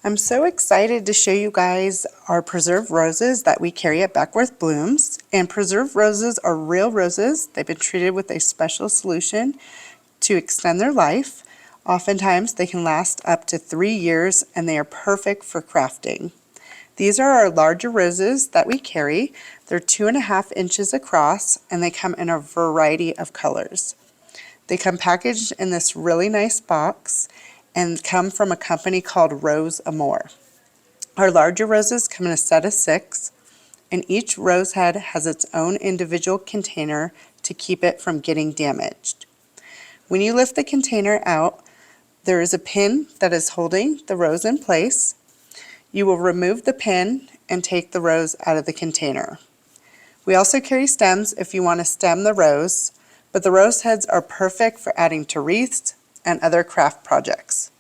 I'm so excited to show you guys our preserved roses that we carry at Beckworth Blooms. And preserved roses are real roses. They've been treated with a special solution to extend their life. Oftentimes they can last up to 3 years and they are perfect for crafting. These are our larger roses that we carry. They're 2.5 inches across and they come in a variety of colors. They come packaged in this really nice box and come from a company called Rose Amore. Our larger roses come in a set of 6, and each rose head has its own individual container to keep it from getting damaged. When you lift the container out, there is a pin that is holding the rose in place. You will remove the pin and take the rose out of the container. We also carry stems if you want to stem the rose, but the rose heads are perfect for adding to wreaths and other craft projects.